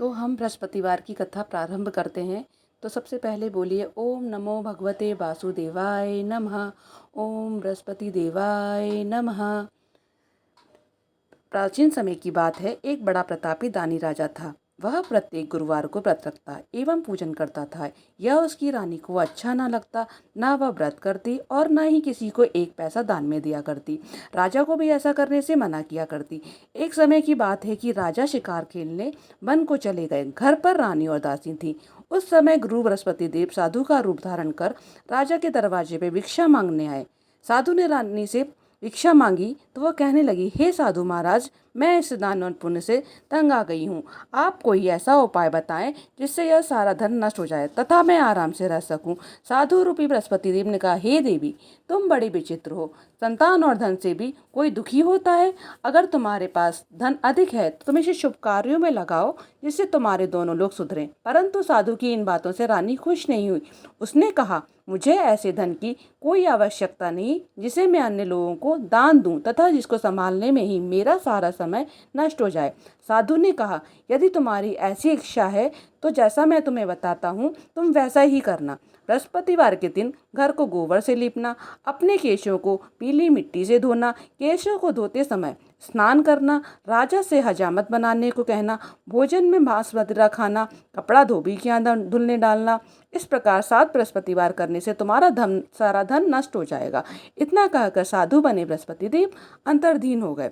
तो हम बृहस्पतिवार की कथा प्रारंभ करते हैं। तो सबसे पहले बोलिए ओम नमो भगवते वासुदेवाय नमः। ओम बृहस्पति देवाय नमः। प्राचीन समय की बात है, एक बड़ा प्रतापी दानी राजा था। वह प्रत्येक गुरुवार को व्रत रखता एवं पूजन करता था। यह उसकी रानी को अच्छा ना लगता। ना वह व्रत करती और ना ही किसी को एक पैसा दान में दिया करती। राजा को भी ऐसा करने से मना किया करती। एक समय की बात है कि राजा शिकार खेलने वन को चले गए। घर पर रानी और दासी थी। उस समय गुरु बृहस्पति देव साधु का रूप धारण कर राजा के दरवाजे पे भिक्षा मांगने आए। साधु ने रानी से भिक्षा मांगी तो वह कहने लगी, हे साधु महाराज, मैं इस दान और पुण्य से तंग आ गई हूँ। आप कोई ऐसा उपाय बताएं जिससे यह सारा धन नष्ट हो जाए तथा मैं आराम से रह सकूं। साधु रूपी बृहस्पति देव ने कहा, हे देवी, तुम बड़ी विचित्र हो। संतान और धन से भी कोई दुखी होता है। अगर तुम्हारे पास धन अधिक है तो तुम इसे शुभ कार्यों में लगाओ जिससे तुम्हारे दोनों लोग सुधरें। परंतु साधु की इन बातों से रानी खुश नहीं हुई। उसने कहा, मुझे ऐसे धन की कोई आवश्यकता नहीं जिसे मैं अन्य लोगों को दान दूं तथा जिसको संभालने में ही मेरा सारा समय नष्ट हो जाए। साधु ने कहा, यदि तुम्हारी ऐसी इच्छा है तो जैसा मैं तुम्हें बताता हूँ तुम वैसा ही करना। बृहस्पतिवार के दिन घर को गोबर से लीपना, अपने केशों को पीली मिट्टी से धोना, केशों को धोते समय स्नान करना, राजा से हजामत बनाने को कहना, भोजन में मांस मदिरा खाना, कपड़ा धोबी के यहाँ धुलने डालना। इस प्रकार 7 बृहस्पतिवार करने से तुम्हारा सारा धन नष्ट हो जाएगा। इतना कहकर साधु बने बृहस्पति देव अंतर्धीन हो गए।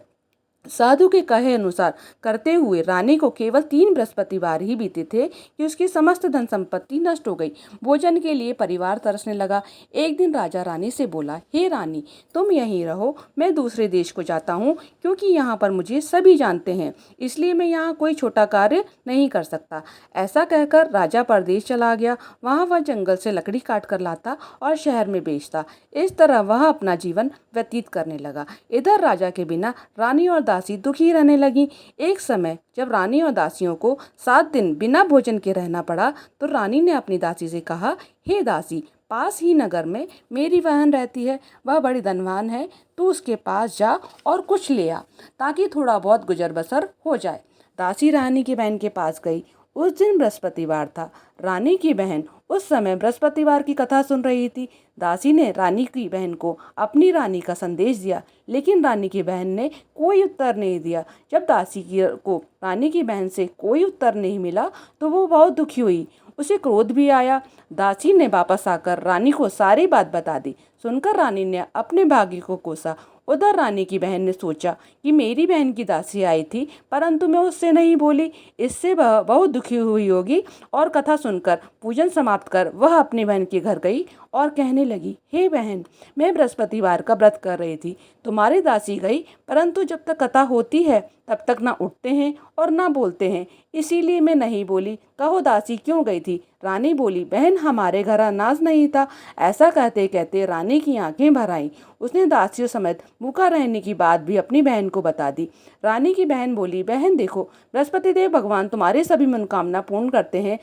साधु के कहे अनुसार करते हुए रानी को केवल 3 बृहस्पतिवार ही बीते थे कि उसकी समस्त धन संपत्ति नष्ट हो गई। भोजन के लिए परिवार तरसने लगा। एक दिन राजा रानी से बोला, हे रानी, तुम यहीं रहो, मैं दूसरे देश को जाता हूँ क्योंकि यहाँ पर मुझे सभी जानते हैं, इसलिए मैं यहाँ कोई छोटा कार्य नहीं कर सकता। ऐसा कहकर राजा परदेश चला गया। वहाँ वह जंगल से लकड़ी काट कर लाता और शहर में बेचता। इस तरह वह अपना जीवन व्यतीत करने लगा। इधर राजा के बिना रानी और दासी दुखी रहने लगी। एक समय जब रानी और दासियों को 7 दिन बिना भोजन के रहना पड़ा तो रानी ने अपनी दासी से कहा, हे दासी, पास ही नगर में मेरी बहन रहती है, वह बड़ी धनवान है, तू उसके पास जा और कुछ ले आ ताकि थोड़ा बहुत गुजर बसर हो जाए। दासी रानी की बहन के पास गई। उस दिन बृहस्पतिवार था। रानी की बहन उस समय बृहस्पतिवार की कथा सुन रही थी। दासी ने रानी की बहन को अपनी रानी का संदेश दिया, लेकिन रानी की बहन ने कोई उत्तर नहीं दिया। जब दासी को रानी की बहन से कोई उत्तर नहीं मिला तो वो बहुत दुखी हुई। उसे क्रोध भी आया। दासी ने वापस आकर रानी को सारी बात बता दी। सुनकर रानी ने अपने भाग्य को कोसा। उधर रानी की बहन ने सोचा कि मेरी बहन की दासी आई थी परंतु मैं उससे नहीं बोली, इससे वह बहुत दुखी हुई होगी। और कथा सुनकर पूजन समाप्त कर वह अपनी बहन के घर गई और कहने लगी, हे बहन, मैं बृहस्पतिवार का व्रत कर रही थी, तुम्हारी दासी गई परंतु जब तक कथा होती है तब तक ना उठते हैं और ना बोलते हैं, इसीलिए मैं नहीं बोली। कहो दासी क्यों गई थी? रानी बोली, बहन, हमारे घर अनाज नहीं था। ऐसा कहते कहते रानी की आंखें भर आईं। उसने दासियों समेत भूखा रहने की बात भी अपनी बहन को बता दी। रानी की बहन बोली, बहन देखो, बृहस्पति देव भगवान तुम्हारी सभी मनोकामना पूर्ण करते हैं,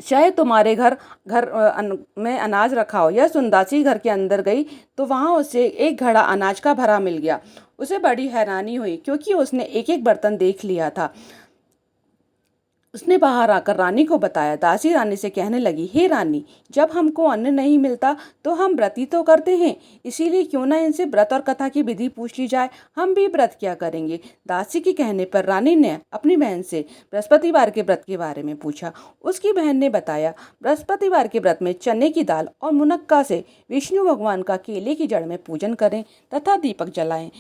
शायद तुम्हारे घर में अनाज रखा हो। यह सुन दासी घर के अंदर गई तो वहां उसे एक घड़ा अनाज का भरा मिल गया। उसे बड़ी हैरानी हुई क्योंकि उसने एक एक बर्तन देख लिया था। उसने बाहर आकर रानी को बताया। दासी रानी से कहने लगी, हे रानी, जब हमको अन्न नहीं मिलता तो हम व्रत ही तो करते हैं, इसीलिए क्यों ना इनसे व्रत और कथा की विधि पूछ ली जाए, हम भी व्रत क्या करेंगे। दासी के कहने पर रानी ने अपनी बहन से बृहस्पतिवार के व्रत के बारे में पूछा। उसकी बहन ने बताया, बृहस्पतिवार के व्रत में चने की दाल और मुनक्का से विष्णु भगवान का केले की जड़ में पूजन करें तथा दीपक जलाएं,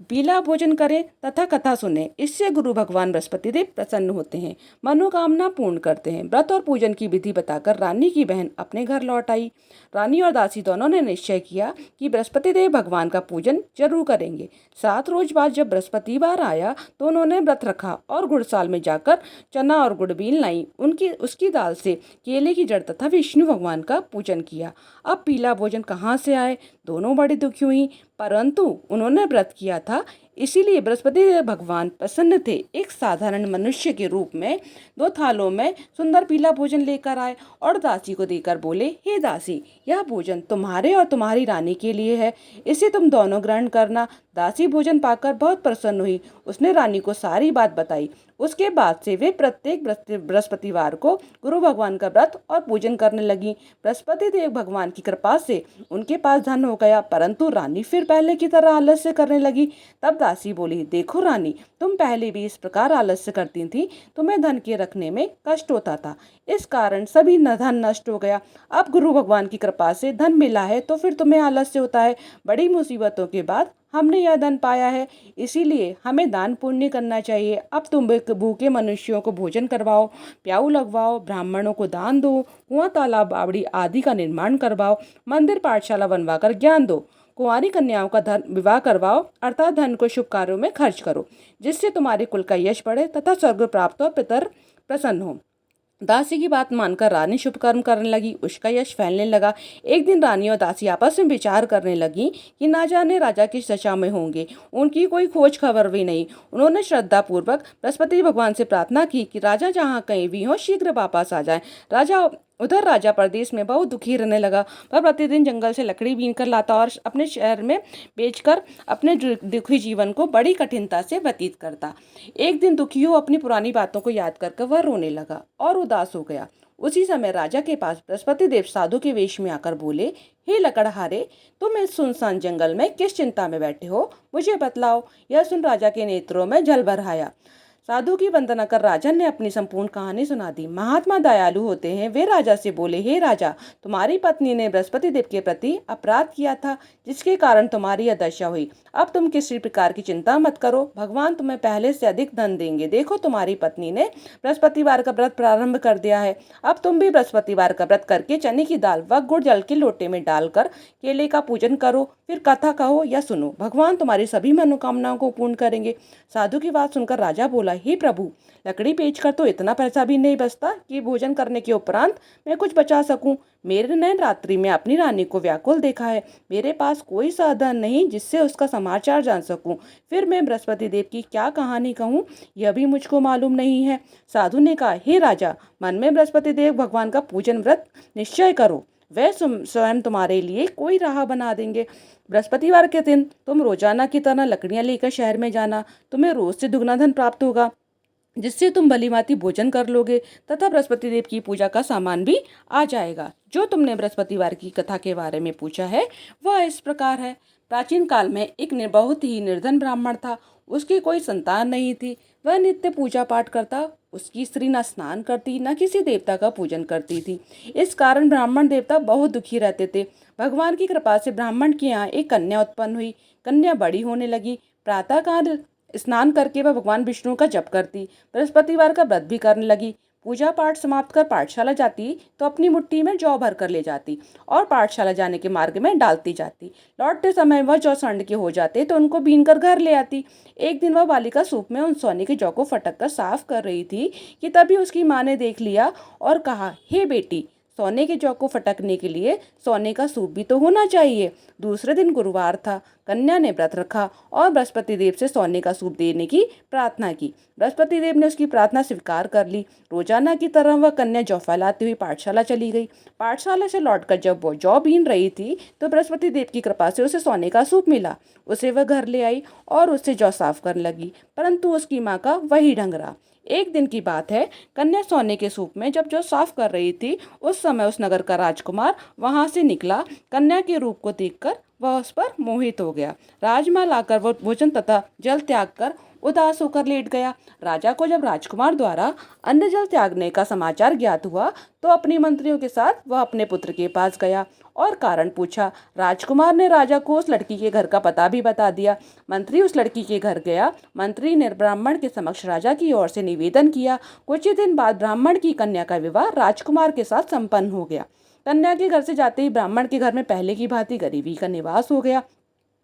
पीला भोजन करें तथा कथा सुने। इससे गुरु भगवान बृहस्पति देव प्रसन्न होते हैं, मनोकामना पूर्ण करते हैं। व्रत और पूजन की विधि बताकर रानी की बहन अपने घर लौट आई। रानी और दासी दोनों ने निश्चय किया कि बृहस्पति देव भगवान का पूजन जरूर करेंगे। 7 रोज बाद जब बृहस्पतिवार आया तो उन्होंने व्रत रखा और गुड़साल में जाकर चना और गुड़ बीन लाई, उसकी दाल से केले की जड़ तथा विष्णु भगवान का पूजन किया। अब पीला भोजन कहाँ से आए? दोनों बड़ी दुखी हुई, परंतु उन्होंने व्रत किया था इसीलिए बृहस्पति भगवान प्रसन्न थे। एक साधारण मनुष्य के रूप में 2 थालों में सुंदर पीला भोजन लेकर आए और दासी को देकर बोले, हे दासी, यह भोजन तुम्हारे और तुम्हारी रानी के लिए है, इसे तुम दोनों ग्रहण करना। दासी भोजन पाकर बहुत प्रसन्न हुई। उसने रानी को सारी बात बताई। उसके बाद से वे प्रत्येक बृहस्पतिवार को गुरु भगवान का व्रत और पूजन करने लगी। बृहस्पति देव भगवान की कृपा से उनके पास धन हो गया, परंतु रानी फिर पहले की तरह आलस्य करने लगी। तब दासी बोली, देखो रानी, तुम पहले भी इस प्रकार आलस्य करती थी, तुम्हें धन के रखने में कष्ट होता था, इस कारण सभी धन नष्ट हो गया। अब गुरु भगवान की कृपा से धन मिला है तो फिर तुम्हें आलस्य होता है। बड़ी मुसीबतों के बाद हमने यह धन पाया है, इसीलिए हमें दान पुण्य करना चाहिए। अब तुम भूखे मनुष्यों को भोजन करवाओ, प्याऊ लगवाओ, ब्राह्मणों को दान दो, कुआं तालाब बावड़ी आदि का निर्माण करवाओ, मंदिर पाठशाला बनवाकर ज्ञान दो, कुंवारी कन्याओं का धन विवाह करवाओ, अर्थात धन को शुभ कार्यों में खर्च करो, जिससे तुम्हारे कुल का यश बढ़े तथा स्वर्ग प्राप्त हो, पितर प्रसन्न हो। दासी की बात मानकर रानी शुभ कर्म करने लगी। उसका यश फैलने लगा। एक दिन रानी और दासी आपस में विचार करने लगी कि ना जाने राजा किस दशा में होंगे। उनकी कोई खोज खबर भी नहीं। उन्होंने श्रद्धा पूर्वक बृहस्पति भगवान से प्रार्थना की कि राजा जहाँ कहीं भी हो शीघ्र वापस आ जाए। राजा प्रदेश में बहुत दुखी रहने लगा। वह प्रतिदिन जंगल से लकड़ी बीन कर लाता और अपने शहर में बेचकर अपने दुखी जीवन को बड़ी कठिनता से व्यतीत करता। एक दिन दुखी हो अपनी पुरानी बातों को याद कर वह रोने लगा और उदास हो गया। उसी समय राजा के पास बृहस्पति देव साधु के वेश में आकर बोले, हे लकड़हारे, तुम इस सुनसान जंगल में किस चिंता में बैठे हो, मुझे बतलाओ। यह सुन राजा के नेत्रों में जल भर आया। साधु की वंदना कर राजा ने अपनी संपूर्ण कहानी सुना दी। महात्मा दयालु होते हैं। वे राजा से बोले, हे राजा, तुम्हारी पत्नी ने बृहस्पति देव के प्रति अपराध किया था, जिसके कारण तुम्हारी यह दशा हुई। अब तुम किसी प्रकार की चिंता मत करो, भगवान तुम्हें पहले से अधिक धन देंगे। देखो, तुम्हारी पत्नी ने बृहस्पतिवार का व्रत प्रारंभ कर दिया है। अब तुम भी बृहस्पतिवार का व्रत करके चने की दाल व गुड़ जल के लोटे में डालकर केले का पूजन करो, फिर कथा कहो या सुनो। भगवान तुम्हारी सभी मनोकामनाओं को पूर्ण करेंगे। साधु की बात सुनकर राजा बोला, हे प्रभु, लकड़ी बेचकर तो इतना पैसा भी नहीं बचता कि भोजन करने के उपरांत मैं कुछ बचा सकूं। मेरे ने रात्रि में अपनी रानी को व्याकुल देखा है। मेरे पास कोई साधन नहीं जिससे उसका समाचार जान सकूं। फिर मैं बृहस्पति देव की क्या कहानी कहूं, यह भी मुझको मालूम नहीं है। साधु ने कहा, हे राजा, मन में बृहस्पति देव भगवान का पूजन व्रत निश्चय करो, वह स्वयं तुम्हारे लिए कोई राह बना देंगे। बृहस्पतिवार के दिन तुम रोजाना की तरह लकड़ियां लेकर शहर में जाना। तुम्हें रोज से दुगना धन प्राप्त होगा, जिससे तुम भलीभांति भोजन कर लोगे तथा बृहस्पति देव की पूजा का सामान भी आ जाएगा। जो तुमने बृहस्पतिवार की कथा के बारे में पूछा है वह इस प्रकार है। प्राचीन काल में एक बहुत ही निर्धन ब्राह्मण था। उसकी कोई संतान नहीं थी। वह नित्य पूजा पाठ करता। उसकी स्त्री न स्नान करती न किसी देवता का पूजन करती थी। इस कारण ब्राह्मण देवता बहुत दुखी रहते थे। भगवान की कृपा से ब्राह्मण के यहाँ एक कन्या उत्पन्न हुई। कन्या बड़ी होने लगी। प्रातःकाल स्नान करके वह भगवान विष्णु का जप करती, बृहस्पतिवार का व्रत भी करने लगी। पूजा पाठ समाप्त कर पाठशाला जाती तो अपनी मुट्ठी में जौ भर कर ले जाती और पाठशाला जाने के मार्ग में डालती जाती। लौटते समय वह जौ सड़ के हो जाते तो उनको बीन कर घर ले आती। एक दिन वह बालिका सूप में उन सोने के जौ को फटक कर साफ कर रही थी कि तभी उसकी माँ ने देख लिया और कहा, हे बेटी, सोने के जौ को फटकने के लिए सोने का सूप भी तो होना चाहिए। दूसरे दिन गुरुवार था। कन्या ने व्रत रखा और बृहस्पति देव से सोने का सूप देने की प्रार्थना की। बृहस्पति देव ने उसकी प्रार्थना स्वीकार कर ली। रोजाना की तरह वह कन्या जौ फैलाती हुई पाठशाला चली गई। पाठशाला से लौटकर जब वो जौ बीन रही थी तो बृहस्पति देव की कृपा से उसे सोने का सूप मिला। उसे वह घर ले आई और उससे जौ साफ करने लगी, परंतु उसकी माँ का वही ढंग रहा। एक दिन की बात है, कन्या सोने के सूप में जब जौ साफ कर रही थी, उस समय उस नगर का राजकुमार वहां से निकला। कन्या के रूप को देखकर वह उस पर मोहित हो गया। राजमहल आकर वह भोजन तथा जल त्याग कर उदास होकर लेट गया। राजा को जब राजकुमार द्वारा अन्न जल त्यागने का समाचार ज्ञात हुआ तो अपने मंत्रियों के साथ वह अपने पुत्र के पास गया और कारण पूछा। राजकुमार ने राजा को उस लड़की के घर का पता भी बता दिया। मंत्री उस लड़की के घर गया। मंत्री ने ब्राह्मण के समक्ष राजा की ओर से निवेदन किया। कुछ ही दिन बाद ब्राह्मण की कन्या का विवाह राजकुमार के साथ संपन्न हो गया। कन्या के घर से जाते ही ब्राह्मण के घर में पहले की भांति गरीबी का निवास हो गया।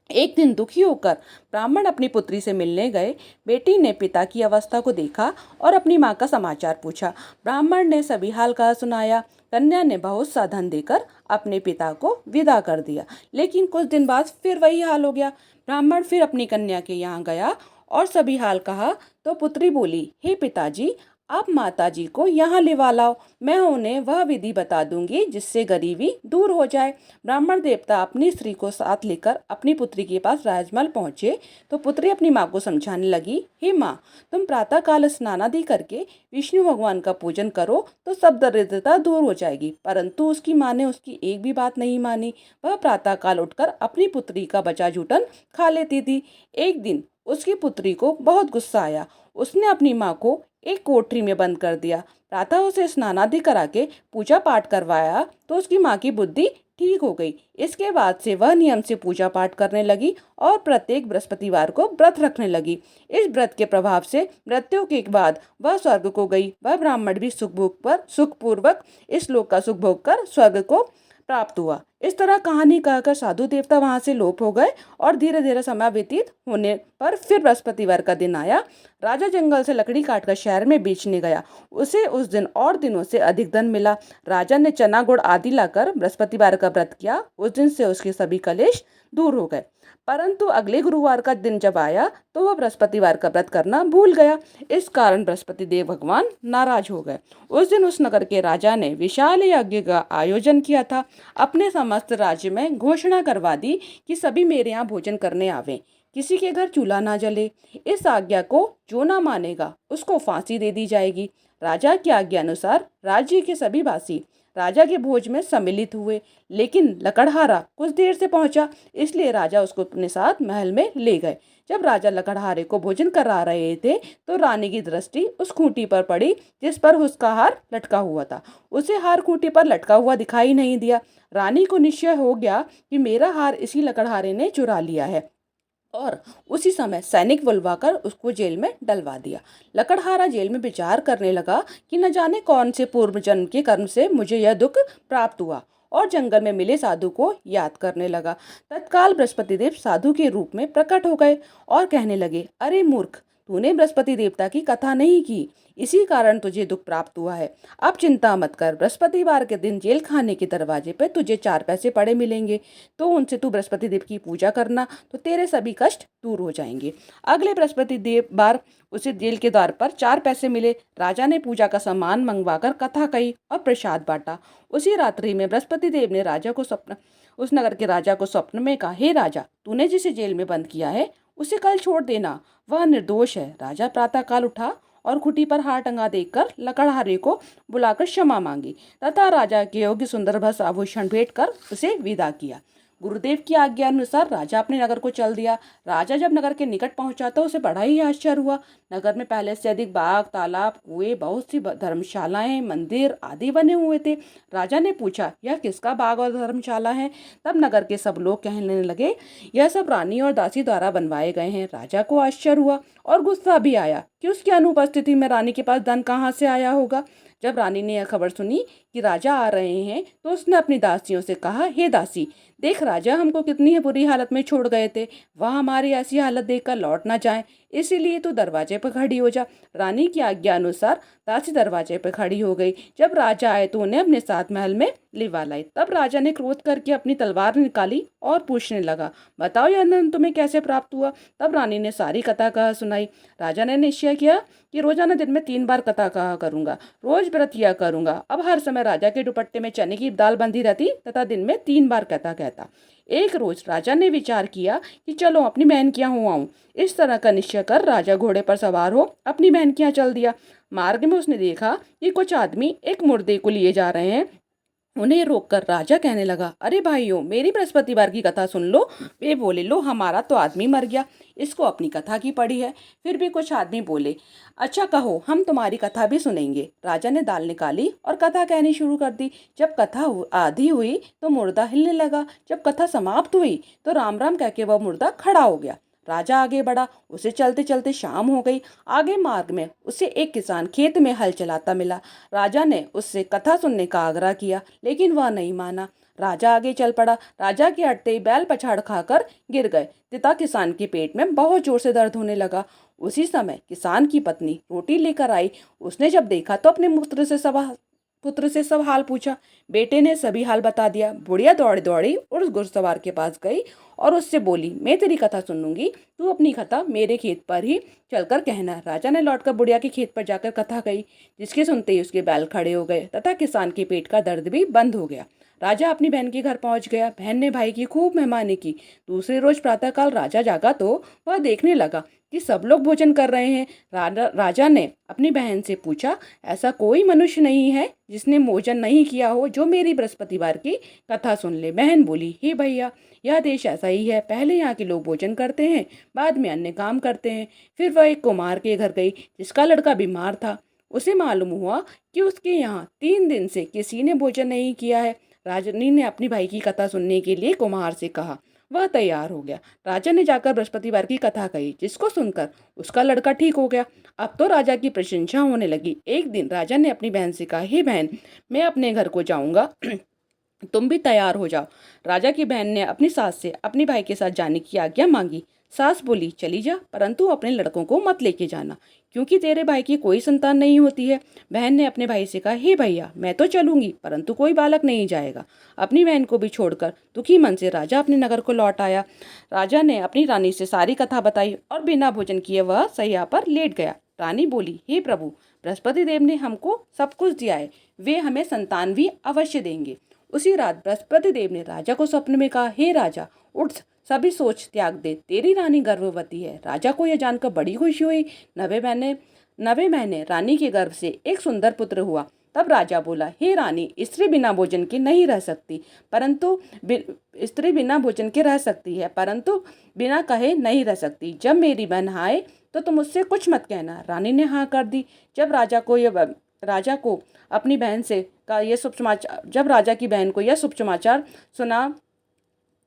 एक दिन दुखी होकर ब्राह्मण अपनी पुत्री से मिलने गए। बेटी ने पिता की अवस्था को देखा और अपनी माँ का समाचार पूछा। ब्राह्मण ने सभी हाल का सुनाया। कन्या ने बहुत सा धन देकर अपने पिता को विदा कर दिया। लेकिन कुछ दिन बाद फिर वही हाल हो गया। ब्राह्मण फिर अपनी कन्या के यहाँ गया और सभी हाल कहा तो पुत्री बोली, हे पिताजी, आप माताजी को यहाँ लिवा लाओ, मैं उन्हें वह विधि बता दूंगी जिससे गरीबी दूर हो जाए। ब्राह्मण देवता अपनी स्त्री को साथ लेकर अपनी पुत्री के पास राजमहल पहुँचे तो पुत्री अपनी माँ को समझाने लगी, हे माँ, तुम प्रातः काल स्नानादि करके विष्णु भगवान का पूजन करो तो सब दरिद्रता दूर हो जाएगी। परंतु उसकी माँ ने उसकी एक भी बात नहीं मानी। वह प्रातः काल उठकर अपनी पुत्री का बचा जूठन खा लेती थी। एक दिन उसकी पुत्री को बहुत गुस्सा आया। उसने अपनी माँ को एक कोठरी में बंद कर दिया। प्रातः उसे स्नानादि करा के पूजा पाठ करवाया तो उसकी माँ की बुद्धि ठीक हो गई। इसके बाद से वह नियम से पूजा पाठ करने लगी और प्रत्येक बृहस्पतिवार को व्रत रखने लगी। इस व्रत के प्रभाव से मृत्यु के बाद वह स्वर्ग को गई। वह ब्राह्मण भी सुखपूर्वक इस लोक का सुख भोग कर स्वर्ग को प्राप्त हुआ। इस तरह कहानी कहकर साधु देवता वहां से लोप हो गए और धीरे धीरे समय व्यतीत होने पर फिर बृहस्पतिवार का दिन आया। राजा जंगल से लकड़ी काटकर शहर में बेचने गया। उसे उस दिन और दिनों से अधिक धन मिला। राजा ने चना गुड़ आदि लाकर बृहस्पतिवार का व्रत किया। उस दिन से उसके सभी कलेश दूर हो गए। परंतु अगले गुरुवार का दिन जब आया तो वह बृहस्पतिवार का व्रत करना भूल गया। इस कारण बृहस्पति देव भगवान नाराज हो गए। उस दिन उस नगर के राजा ने विशाल यज्ञ का आयोजन किया था। अपने समस्त राज्य में घोषणा करवा दी कि सभी मेरे यहाँ भोजन करने आवे, किसी के घर चूल्हा ना जले। इस आज्ञा को जो ना मानेगा उसको फांसी दे दी जाएगी। राजा की आज्ञा अनुसार राज्य के सभी वासी राजा के भोज में सम्मिलित हुए। लेकिन लकड़हारा कुछ देर से पहुंचा, इसलिए राजा उसको अपने साथ महल में ले गए। जब राजा लकड़हारे को भोजन करा रहे थे तो रानी की दृष्टि उस खूंटी पर पड़ी जिस पर उसका हार लटका हुआ था। उसे हार खूंटी पर लटका हुआ दिखाई नहीं दिया। रानी को निश्चय हो गया कि मेरा हार इसी लकड़हारे ने चुरा लिया है और उसी समय सैनिक बुलवाकर उसको जेल में डलवा दिया। लकड़हारा जेल में विचार करने लगा कि न जाने कौन से पूर्व जन्म के कर्म से मुझे यह दुख प्राप्त हुआ और जंगल में मिले साधु को याद करने लगा। तत्काल बृहस्पति देव साधु के रूप में प्रकट हो गए और कहने लगे, अरे मूर्ख, तूने बृहस्पति देवता की कथा नहीं की, इसी कारण तुझे दुख प्राप्त हुआ है। अब चिंता मत कर, बृहस्पतिवार के दिन जेल खाने के दरवाजे पे तुझे 4 पैसे पड़े मिलेंगे, तो उनसे तू बृहस्पति देव की पूजा करना तो तेरे सभी कष्ट दूर हो जाएंगे। अगले बृहस्पति देव बार उसे जेल के द्वार पर 4 पैसे मिले। राजा ने पूजा का सामान मंगवाकर कथा कही और प्रसाद बांटा। उसी रात्रि में बृहस्पति देव ने उस नगर के राजा को स्वप्न में कहा, हे राजा, तूने जिसे जेल में बंद किया है उसे कल छोड़ देना, वह निर्दोष है। राजा प्रातःकाल उठा और खूंटी पर हार टंगा देखकर लकड़हारे को बुलाकर क्षमा मांगी तथा राजा के योग्य सुंदर भस्म आभूषण भेंट कर उसे विदा किया। गुरुदेव की आज्ञा अनुसार राजा अपने नगर को चल दिया। राजा जब नगर के निकट पहुंचा तो उसे बड़ा ही आश्चर्य हुआ। नगर में पहले से अधिक बाग, तालाब, कुएं, बहुत सी धर्मशालाएं, मंदिर आदि बने हुए थे। राजा ने पूछा, यह किसका बाग और धर्मशाला है? तब नगर के सब लोग कहने लगे, यह सब रानी और दासी द्वारा बनवाए गए हैं। राजा को आश्चर्य हुआ और गुस्सा भी आया कि उसकी अनुपस्थिति में रानी के पास धन कहाँ से आया होगा। जब रानी ने यह खबर सुनी कि राजा आ रहे हैं तो उसने अपनी दासियों से कहा, हे दासी, देख राजा हमको कितनी बुरी हालत में छोड़ गए थे, वह हमारी ऐसी हालत देखकर लौट ना जाए, इसीलिए तू दरवाजे पर खड़ी हो जा। रानी की आज्ञा अनुसार दासी दरवाजे पर खड़ी हो गई। जब राजा आए तो उन्हें अपने साथ महल में लिवा लाई। तब राजा ने क्रोध करके अपनी तलवार निकाली और पूछने लगा, बताओ यह धन तुम्हें कैसे प्राप्त हुआ? तब रानी ने सारी कथा कहा सुनाई। राजा ने निश्चय किया कि रोजाना दिन में 3 बार कथा कहा करूंगा, रोज व्रत किया करूंगा। अब हर समय राजा के दुपट्टे में चने की दाल बंधी रहती तथा दिन में 3 बार कथा कहता। एक रोज राजा ने विचार किया कि चलो अपनी बहन के यहाँ हो आऊं। इस तरह का निश्चय कर राजा घोड़े पर सवार हो अपनी बहन के यहाँ चल दिया। मार्ग में उसने देखा कि कुछ आदमी एक मुर्दे को लिए जा रहे हैं। उन्हें रोककर राजा कहने लगा, अरे भाइयों, मेरी बृहस्पतिवार की कथा सुन लो। वे बोले, लो, हमारा तो आदमी मर गया, इसको अपनी कथा की पड़ी है। फिर भी कुछ आदमी बोले, अच्छा कहो, हम तुम्हारी कथा भी सुनेंगे। राजा ने दाल निकाली और कथा कहनी शुरू कर दी। जब कथा आधी हुई तो मुर्दा हिलने लगा। जब कथा समाप्त हुई तो राम राम कह के वह मुर्दा खड़ा हो गया। राजा आगे बढ़ा। उसे चलते चलते शाम हो गई। आगे मार्ग में उसे एक किसान खेत में हल चलाता मिला। राजा ने उससे कथा सुनने का आग्रह किया, लेकिन वह नहीं माना। राजा आगे चल पड़ा। राजा के हटते ही बैल पछाड़ खाकर गिर गए तथा किसान के पेट में बहुत जोर से दर्द होने लगा। उसी समय किसान की पत्नी रोटी लेकर आई। उसने जब देखा तो अपने मूत्र से पुत्र से सब हाल पूछा। बेटे ने सभी हाल बता दिया। बुढ़िया दौड़ी दौड़ी उस घुड़सवार के पास गई और उससे बोली, मैं तेरी कथा सुन लूंगी, तू अपनी कथा मेरे खेत पर ही चलकर कहना। राजा ने लौटकर बुढ़िया के खेत पर जाकर कथा कही, जिसके सुनते ही उसके बैल खड़े हो गए तथा किसान के पेट का दर्द भी बंद हो गया। राजा अपनी बहन के घर पहुंच गया। बहन ने भाई की खूब मेहमानी की। दूसरे रोज प्रातःकाल राजा जागा तो वह देखने लगा कि सब लोग भोजन कर रहे हैं। राजा ने अपनी बहन से पूछा, ऐसा कोई मनुष्य नहीं है जिसने भोजन नहीं किया हो जो मेरी बृहस्पतिवार की कथा सुन ले। बहन बोली, हे भैया, यह देश ऐसा ही है। पहले यहाँ के लोग भोजन करते हैं, बाद में अन्य काम करते हैं। फिर वह एक कुम्हार के घर गई जिसका लड़का बीमार था। उसे मालूम हुआ कि उसके यहाँ 3 दिन से किसी ने भोजन नहीं किया है। राजनी ने अपनी भाई की कथा सुनने के लिए कुम्हार से कहा। वह तैयार हो गया। राजा ने जाकर बृहस्पतिवार की कथा कही, जिसको सुनकर उसका लड़का ठीक हो गया। अब तो राजा की प्रशंसा होने लगी। एक दिन राजा ने अपनी बहन से कहा, हे बहन, मैं अपने घर को जाऊंगा, तुम भी तैयार हो जाओ। राजा की बहन ने अपनी सास से अपने भाई के साथ जाने की आज्ञा मांगी। सास बोली, चली जा, परंतु अपने लड़कों को मत लेके जाना, क्योंकि तेरे भाई की कोई संतान नहीं होती है। बहन ने अपने भाई से कहा, हे भैया, मैं तो चलूंगी, परंतु कोई बालक नहीं जाएगा। अपनी बहन को भी छोड़कर दुखी मन से राजा अपने नगर को लौट आया। राजा ने अपनी रानी से सारी कथा बताई और बिना भोजन किए वह सैया पर लेट गया। रानी बोली, हे प्रभु, बृहस्पति देव ने हमको सब कुछ दिया है, वे हमें संतान भी अवश्य देंगे। उसी रात बृहस्पति देव ने राजा को स्वप्न में कहा, हे राजा, उठ, सभी सोच त्याग दे, तेरी रानी गर्भवती है। राजा को यह जानकर बड़ी खुशी हुई। 9वें महीने रानी के गर्भ से एक सुंदर पुत्र हुआ। तब राजा बोला, हे रानी, स्त्री बिना भोजन के नहीं रह सकती, परंतु स्त्री बिना भोजन के रह सकती है, परंतु बिना कहे नहीं रह सकती। जब मेरी बहन आए तो तुम उससे कुछ मत कहना। रानी ने हाँ कर दी। राजा को अपनी बहन से का यह शुभ समाचार जब राजा की बहन को यह शुभ समाचार सुना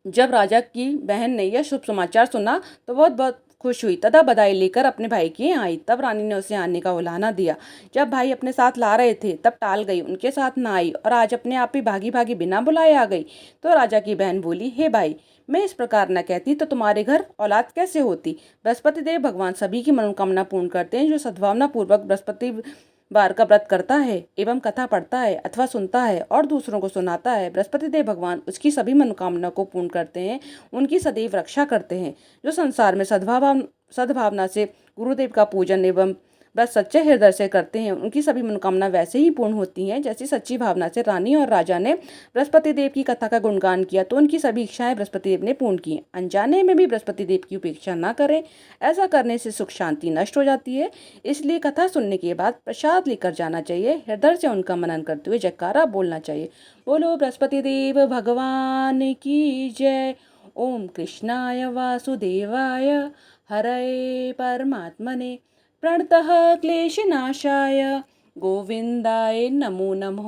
जब राजा की बहन ने यह शुभ समाचार सुना तो बहुत बहुत खुश हुई तथा बधाई लेकर अपने भाई के यहाँ आई। तब रानी ने उसे आने का उलाहना दिया। जब भाई अपने साथ ला रहे थे तब टाल गई, उनके साथ ना आई और आज अपने आप ही भागी भागी बिना बुलाए आ गई। तो राजा की बहन बोली, हे भाई, मैं इस प्रकार न कहती तो तुम्हारे घर औलाद कैसे होती। बृहस्पति देव भगवान सभी की मनोकामना पूर्ण करते हैं। जो सद्भावना पूर्वक बृहस्पति बार का व्रत करता है एवं कथा पढ़ता है अथवा सुनता है और दूसरों को सुनाता है, बृहस्पति देव भगवान उसकी सभी मनोकामना को पूर्ण करते हैं, उनकी सदैव रक्षा करते हैं। जो संसार में सद्भावना से गुरुदेव का पूजन एवं व्रत सच्चे हृदय से करते हैं, उनकी सभी मनोकामना वैसे ही पूर्ण होती हैं जैसी सच्ची भावना से रानी और राजा ने बृहस्पति देव की कथा का गुणगान किया तो उनकी सभी इच्छाएं बृहस्पति देव ने पूर्ण की। अनजाने में भी बृहस्पति देव की उपेक्षा न करें, ऐसा करने से सुख शांति नष्ट हो जाती है। इसलिए कथा सुनने के बाद प्रसाद लेकर जाना चाहिए। हृदय से उनका मनन करते हुए जयकारा बोलना चाहिए। बोलो बृहस्पति देव भगवान की जय। ओम कृष्णाय वासुदेवाय हरये परमात्मने प्रणतः क्लेशनाशाय गोविंदाय नमो नमः।